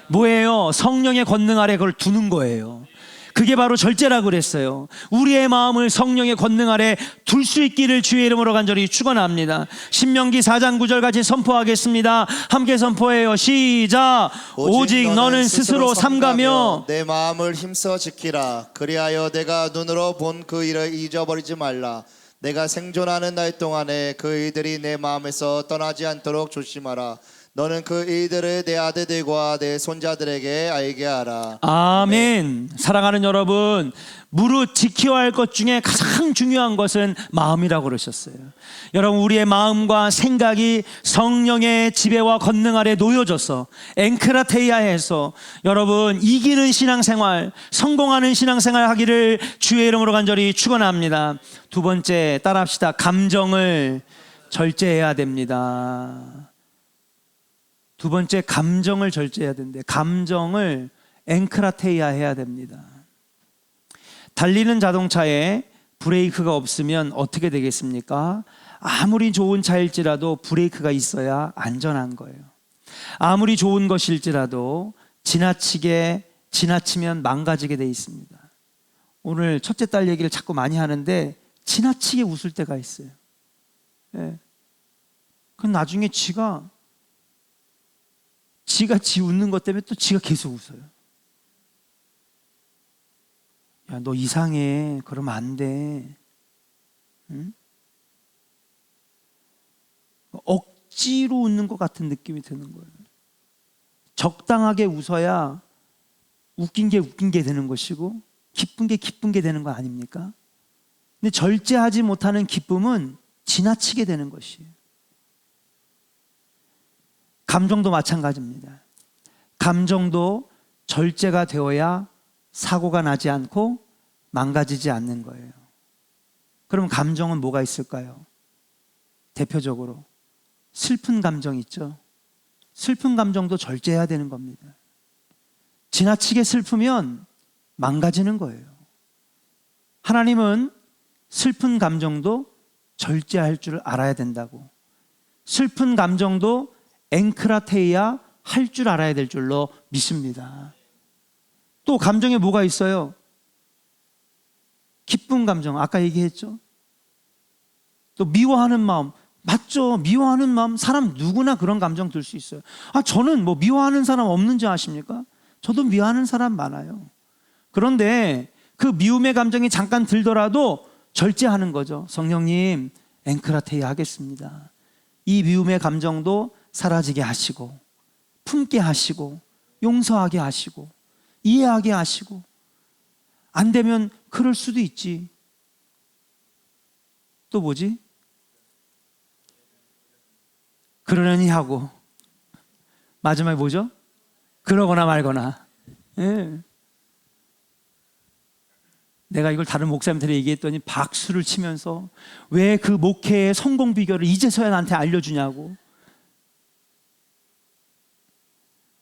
뭐예요? 성령의 권능 아래 그걸 두는 거예요. 그게 바로 절제라고 그랬어요. 우리의 마음을 성령의 권능 아래 둘 수 있기를 주의 이름으로 간절히 축원합니다. 신명기 4장 9절 같이 선포하겠습니다. 함께 선포해요. 시작. 오직 너는 스스로 삼가며 내 마음을 힘써 지키라. 그리하여 내가 눈으로 본 그 일을 잊어버리지 말라. 내가 생존하는 날 동안에 그 일들이 내 마음에서 떠나지 않도록 조심하라. 너는 그 일들을 내 아들들과 내 손자들에게 알게 하라. 아멘. 사랑하는 여러분, 무릇 지켜야 할 것 중에 가장 중요한 것은 마음이라고 그러셨어요. 여러분, 우리의 마음과 생각이 성령의 지배와 권능 아래 놓여져서 앵크라테이아에서 여러분 이기는 신앙생활, 성공하는 신앙생활 하기를 주의 이름으로 간절히 축원합니다. 두 번째, 따라합시다. 감정을 절제해야 됩니다. 두 번째, 감정을 절제해야 된대. 감정을 앵크라테이아 해야 됩니다. 달리는 자동차에 브레이크가 없으면 어떻게 되겠습니까? 아무리 좋은 차일지라도 브레이크가 있어야 안전한 거예요. 아무리 좋은 것일지라도 지나치면 망가지게 돼 있습니다. 오늘 첫째 딸 얘기를 자꾸 많이 하는데 지나치게 웃을 때가 있어요. 예. 그럼 나중에 지가 지 웃는 것 때문에 또 지가 계속 웃어요. 야, 너 이상해. 그러면 안 돼. 응? 억지로 웃는 것 같은 느낌이 드는 거예요. 적당하게 웃어야 웃긴 게 되는 것이고 기쁜 게 되는 거 아닙니까? 근데 절제하지 못하는 기쁨은 지나치게 되는 것이에요. 감정도 마찬가지입니다. 감정도 절제가 되어야 사고가 나지 않고 망가지지 않는 거예요. 그럼 감정은 뭐가 있을까요? 대표적으로 슬픈 감정 있죠. 슬픈 감정도 절제해야 되는 겁니다. 지나치게 슬프면 망가지는 거예요. 하나님은 슬픈 감정도 절제할 줄 알아야 된다고, 슬픈 감정도 앵크라테이아 할 줄 알아야 될 줄로 믿습니다. 또 감정에 뭐가 있어요? 기쁜 감정, 아까 얘기했죠. 또 미워하는 마음, 맞죠? 미워하는 마음, 사람 누구나 그런 감정 들 수 있어요. 저는 뭐 미워하는 사람 없는지 아십니까? 저도 미워하는 사람 많아요. 그런데 그 미움의 감정이 잠깐 들더라도 절제하는 거죠. 성령님, 앵크라테이아 하겠습니다. 이 미움의 감정도 사라지게 하시고, 품게 하시고, 용서하게 하시고, 이해하게 하시고, 안 되면 그럴 수도 있지. 또 뭐지? 그러려니 하고 마지막에 뭐죠? 그러거나 말거나. 예. 내가 이걸 다른 목사님들에게 얘기했더니 박수를 치면서 왜 그 목회의 성공 비결을 이제서야 나한테 알려주냐고.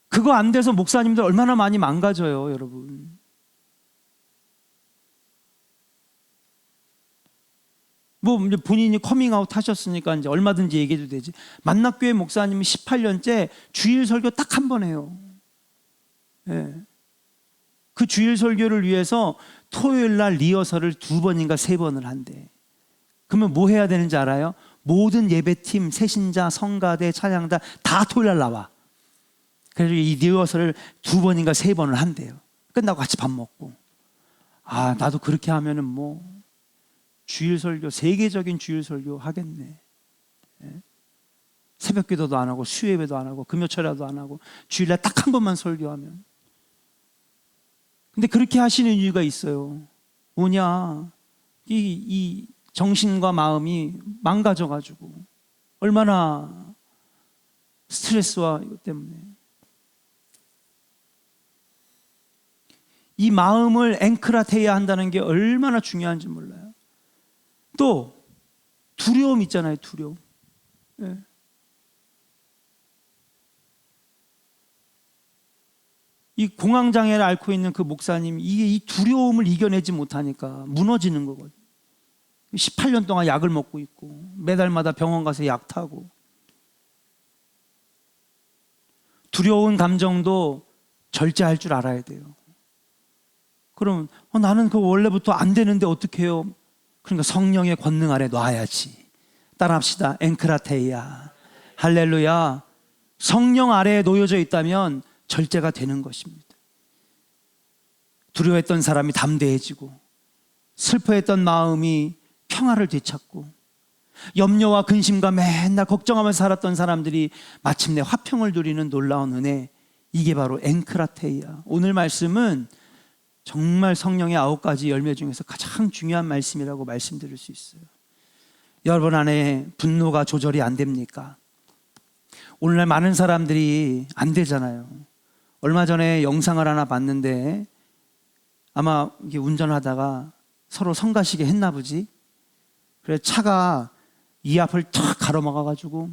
그거 안 돼서 목사님들 얼마나 많이 망가져요, 여러분. 뭐 이제 본인이 커밍아웃 하셨으니까 이제 얼마든지 얘기해도 되지. 만납교회 목사님이 18년째 주일 설교 딱 한 번 해요. 예. 그 주일 설교를 위해서 토요일 날 리허설을 2번인가 3번을 한대. 그러면 뭐 해야 되는지 알아요? 모든 예배팀, 새신자, 성가대, 찬양단 다 토요일 날 나와. 그래서 이 리허설을 2번인가 3번을 한대요. 끝나고 같이 밥 먹고. 아, 나도 그렇게 하면은 뭐 주일 설교, 세계적인 주일 설교 하겠네. 예? 새벽 기도도 안 하고 수요예배도 안 하고 금요철야도 안 하고 주일날 딱 한 번만 설교하면. 근데 그렇게 하시는 이유가 있어요. 뭐냐, 이 정신과 마음이 망가져가지고 얼마나 스트레스와 이것 때문에 이 마음을 앵크라테야 한다는 게 얼마나 중요한지 몰라요. 또 두려움 있잖아요. 두려움. 예. 이 공황장애를 앓고 있는 그 목사님이 이게 이 두려움을 이겨내지 못하니까 무너지는 거거든요. 18년 동안 약을 먹고 있고 매달마다 병원 가서 약 타고. 두려운 감정도 절제할 줄 알아야 돼요. 그럼 나는 그거 원래부터 안 되는데 어떻게 해요? 그러니까 성령의 권능 아래 놔야지. 따라합시다. 앵크라테이아. 할렐루야. 성령 아래에 놓여져 있다면 절제가 되는 것입니다. 두려워했던 사람이 담대해지고 슬퍼했던 마음이 평화를 되찾고 염려와 근심과 맨날 걱정하면서 살았던 사람들이 마침내 화평을 누리는 놀라운 은혜, 이게 바로 앵크라테이아. 오늘 말씀은 정말 성령의 9가지 열매 중에서 가장 중요한 말씀이라고 말씀드릴 수 있어요. 여러분 안에 분노가 조절이 안 됩니까? 오늘날 많은 사람들이 안 되잖아요. 얼마 전에 영상을 하나 봤는데 아마 이게 운전하다가 서로 성가시게 했나 보지. 그래서 차가 이 앞을 탁 가로막아가지고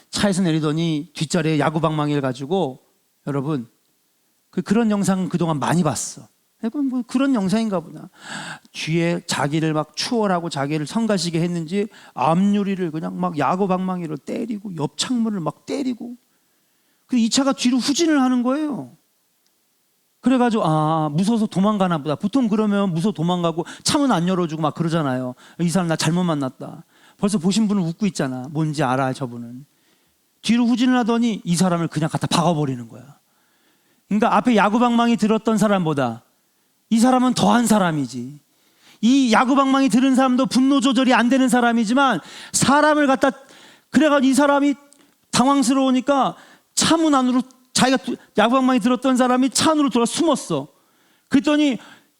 차에서 내리더니 뒷자리에 야구방망이를 가지고, 여러분 그런 영상 그동안 많이 봤어. 뭐 그런 영상인가 보다. 뒤에 자기를 막 추월하고 자기를 성가시게 했는지 앞유리를 그냥 막 야구방망이로 때리고 옆 창문을 막 때리고, 이 차가 뒤로 후진을 하는 거예요. 그래가지고 무서워서 도망가나 보다. 보통 그러면 무서워 도망가고 차문 안 열어주고 막 그러잖아요. 이 사람 나 잘못 만났다. 벌써 보신 분은 웃고 있잖아. 뭔지 알아 저분은. 뒤로 후진을 하더니 이 사람을 그냥 갖다 박아버리는 거야. 그러니까 앞에 야구방망이 들었던 사람보다 이 사람은 더한 사람이지. 이 야구방망이 들은 사람도 분노 조절이 안 되는 사람이지만 사람을 갖다, 그래가지고 이 사람이 당황스러우니까 차문 안으로, 자기가 야구방망이 들었던 사람이 차 안으로 들어가 숨었어. 그랬더니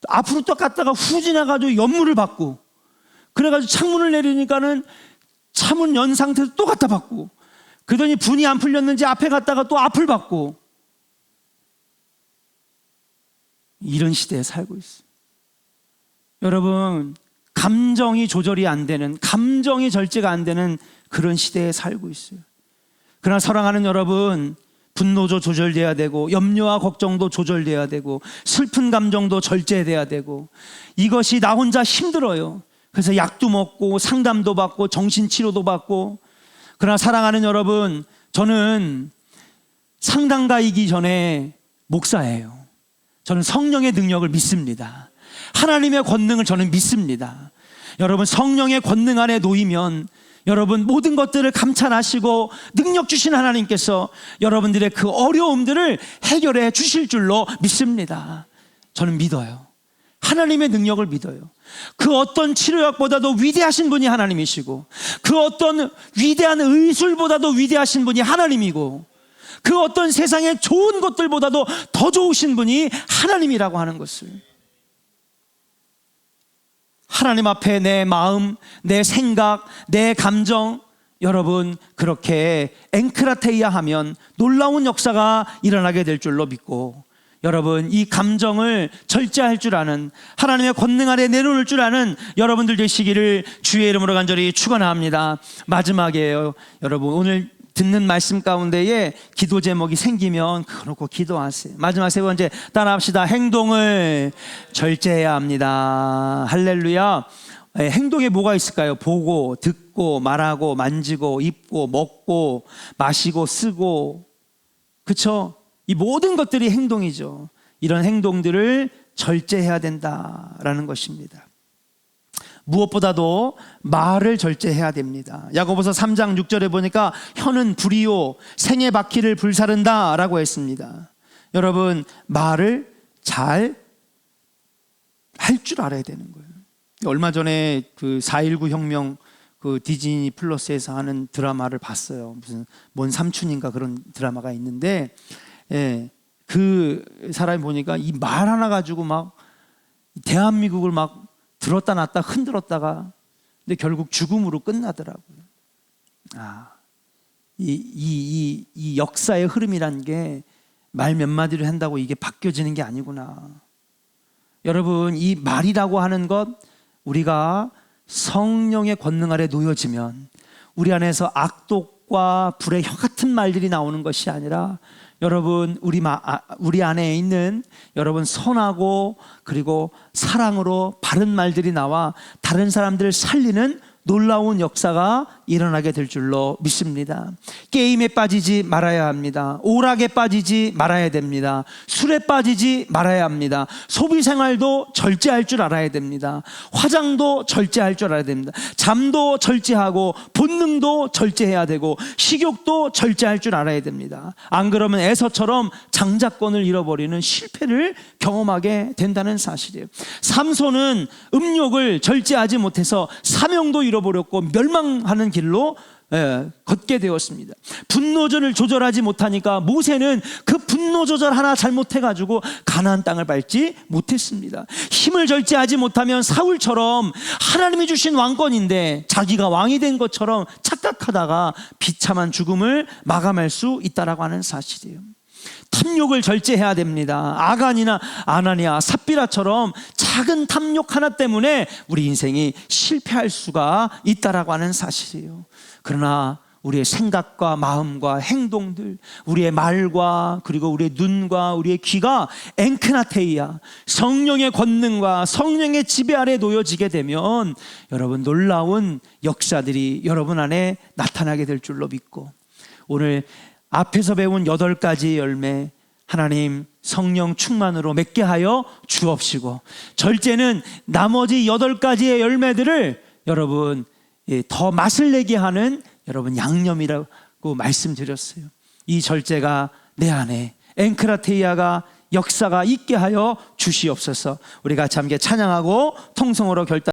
앞으로 또 갔다가 후진해가지고 연물을 받고, 그래가지고 창문을 내리니까는 차문 연 상태에서 또 갖다 받고, 그러더니 분이 안 풀렸는지 앞에 갔다가 또 앞을 받고. 이런 시대에 살고 있어요. 여러분, 감정이 조절이 안 되는, 감정이 절제가 안 되는 그런 시대에 살고 있어요. 그러나 사랑하는 여러분, 분노도 조절돼야 되고 염려와 걱정도 조절돼야 되고 슬픈 감정도 절제돼야 되고, 이것이 나 혼자 힘들어요. 그래서 약도 먹고 상담도 받고 정신치료도 받고. 그러나 사랑하는 여러분, 저는 상담가이기 전에 목사예요. 저는 성령의 능력을 믿습니다. 하나님의 권능을 저는 믿습니다. 여러분, 성령의 권능 안에 놓이면 여러분 모든 것들을 감찰하시고 능력 주신 하나님께서 여러분들의 그 어려움들을 해결해 주실 줄로 믿습니다. 저는 믿어요. 하나님의 능력을 믿어요. 그 어떤 치료약보다도 위대하신 분이 하나님이시고, 그 어떤 위대한 의술보다도 위대하신 분이 하나님이고, 그 어떤 세상의 좋은 것들보다도 더 좋으신 분이 하나님이라고 하는 것을, 하나님 앞에 내 마음, 내 생각, 내 감정, 여러분 그렇게 앵크라테이아 하면 놀라운 역사가 일어나게 될 줄로 믿고, 여러분 이 감정을 절제할 줄 아는, 하나님의 권능 아래 내놓을 줄 아는 여러분들 되시기를 주의 이름으로 간절히 축원합니다. 마지막이에요. 여러분 오늘 듣는 말씀 가운데에 기도 제목이 생기면 그러고 기도하세요. 마지막 세 번째 따라합시다. 행동을 절제해야 합니다. 할렐루야. 행동에 뭐가 있을까요? 보고, 듣고, 말하고, 만지고, 입고, 먹고, 마시고, 쓰고, 그렇죠? 이 모든 것들이 행동이죠. 이런 행동들을 절제해야 된다라는 것입니다. 무엇보다도 말을 절제해야 됩니다. 야고보서 3장 6절에 보니까 혀는 불이요 생의 바퀴를 불사른다라고 했습니다. 여러분 말을 잘 할 줄 알아야 되는 거예요. 얼마 전에 그 4.19 혁명 그 디즈니 플러스에서 하는 드라마를 봤어요. 무슨 뭔 삼촌인가 그런 드라마가 있는데, 예, 그 사람이 보니까 이 말 하나 가지고 막 대한민국을 막 들었다 놨다 흔들었다가, 근데 결국 죽음으로 끝나더라고요. 이 역사의 흐름이란 게 말 몇 마디로 한다고 이게 바뀌어지는 게 아니구나. 여러분 이 말이라고 하는 것, 우리가 성령의 권능 아래 놓여지면 우리 안에서 악독과 불의 혀 같은 말들이 나오는 것이 아니라, 여러분 우리 안에 있는 여러분 선하고 그리고 사랑으로 바른 말들이 나와 다른 사람들을 살리는 놀라운 역사가 일어나게 될 줄로 믿습니다. 게임에 빠지지 말아야 합니다. 오락에 빠지지 말아야 됩니다. 술에 빠지지 말아야 합니다. 소비 생활도 절제할 줄 알아야 됩니다. 화장도 절제할 줄 알아야 됩니다. 잠도 절제하고 본능도 절제해야 되고 식욕도 절제할 줄 알아야 됩니다. 안 그러면 에서처럼 장자권을 잃어버리는 실패를 경험하게 된다는 사실이에요. 삼손은 음욕을 절제하지 못해서 사명도 잃어버렸고 멸망하는 길로 걷게 되었습니다. 분노를 조절하지 못하니까 모세는 그 분노 조절 하나 잘못해가지고 가나안 땅을 밟지 못했습니다. 힘을 절제하지 못하면 사울처럼 하나님이 주신 왕권인데 자기가 왕이 된 것처럼 착각하다가 비참한 죽음을 마감할 수 있다라고 하는 사실이에요. 탐욕을 절제해야 됩니다. 아간이나 아나니아, 삽비라처럼 작은 탐욕 하나 때문에 우리 인생이 실패할 수가 있다라고 하는 사실이에요. 그러나 우리의 생각과 마음과 행동들, 우리의 말과 그리고 우리의 눈과 우리의 귀가 앵크나테이아, 성령의 권능과 성령의 지배 아래 놓여지게 되면 여러분 놀라운 역사들이 여러분 안에 나타나게 될 줄로 믿고, 오늘 앞에서 배운 8가지의 열매, 하나님 성령 충만으로 맺게 하여 주옵시고, 절제는 나머지 8가지의 열매들을 여러분 더 맛을 내게 하는 여러분 양념이라고 말씀드렸어요. 이 절제가 내 안에 앵크라테이아가 역사가 있게 하여 주시옵소서. 우리 같이 함께 찬양하고 통성으로 결단